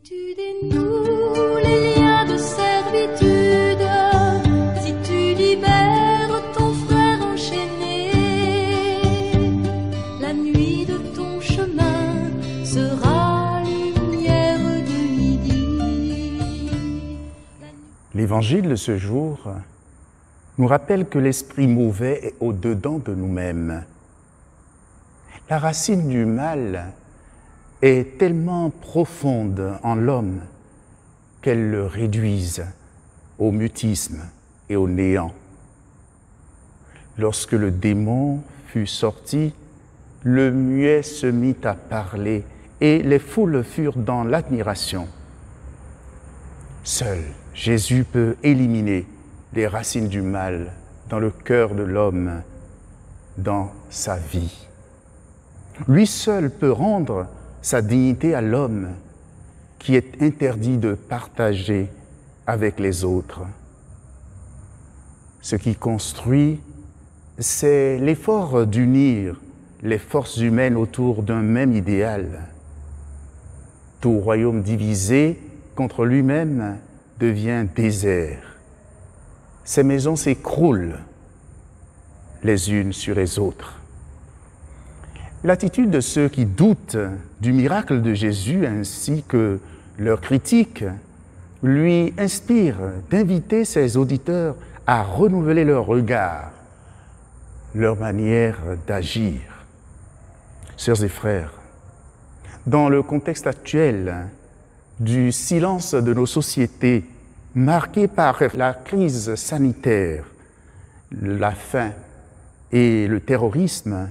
Tu dénoues les liens de servitude, si tu libères ton frère enchaîné, la nuit de ton chemin sera lumière de midi. L'évangile de ce jour nous rappelle que l'esprit mauvais est au-dedans de nous-mêmes. La racine du mal est tellement profonde en l'homme qu'elle le réduise au mutisme et au néant. Lorsque le démon fut sorti, le muet se mit à parler et les foules furent dans l'admiration. Seul Jésus peut éliminer les racines du mal dans le cœur de l'homme, dans sa vie. Lui seul peut rendre sa dignité à l'homme qui est interdit de partager avec les autres. Ce qui construit, c'est l'effort d'unir les forces humaines autour d'un même idéal. Tout royaume divisé contre lui-même devient désert. Ces maisons s'écroulent les unes sur les autres. L'attitude de ceux qui doutent du miracle de Jésus ainsi que leurs critiques lui inspire d'inviter ses auditeurs à renouveler leur regard, leur manière d'agir. Sœurs et frères, dans le contexte actuel du silence de nos sociétés marqué par la crise sanitaire, la faim et le terrorisme,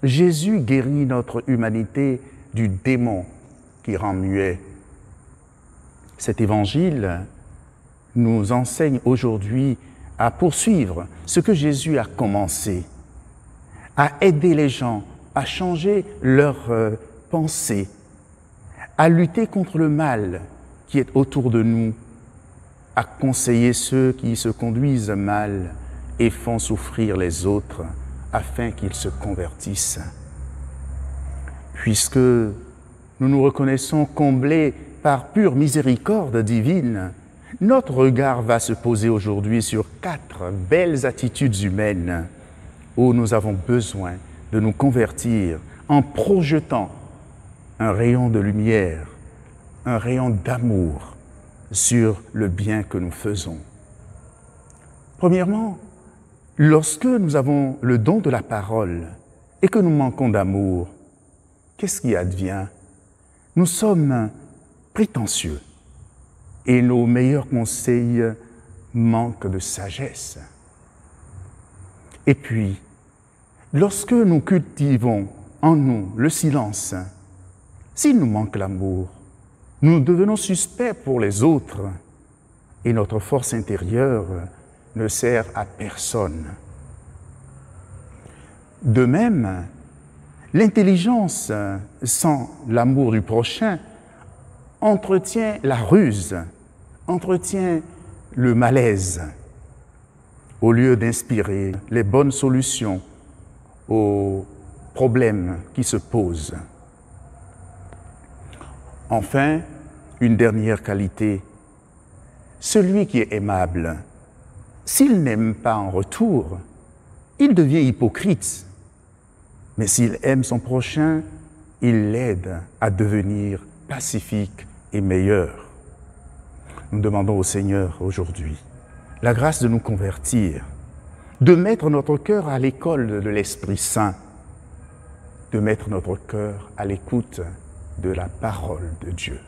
Jésus guérit notre humanité du démon qui rend muet. Cet évangile nous enseigne aujourd'hui à poursuivre ce que Jésus a commencé, à aider les gens à changer leurs pensées, à lutter contre le mal qui est autour de nous, à conseiller ceux qui se conduisent mal et font souffrir les autres afin qu'ils se convertissent. Puisque nous nous reconnaissons comblés par pure miséricorde divine, notre regard va se poser aujourd'hui sur 4 belles attitudes humaines où nous avons besoin de nous convertir en projetant un rayon de lumière, un rayon d'amour sur le bien que nous faisons. Premièrement, lorsque nous avons le don de la parole et que nous manquons d'amour, qu'est-ce qui advient? Nous sommes prétentieux et nos meilleurs conseils manquent de sagesse. Et puis, lorsque nous cultivons en nous le silence, s'il nous manque l'amour, nous devenons suspects pour les autres et notre force intérieure ne sert à personne. De même, l'intelligence sans l'amour du prochain entretient la ruse, entretient le malaise, au lieu d'inspirer les bonnes solutions aux problèmes qui se posent. Enfin, une dernière qualité, celui qui est aimable, s'il n'aime pas en retour, il devient hypocrite. Mais s'il aime son prochain, il l'aide à devenir pacifique et meilleur. Nous demandons au Seigneur aujourd'hui la grâce de nous convertir, de mettre notre cœur à l'école de l'Esprit Saint, de mettre notre cœur à l'écoute de la parole de Dieu.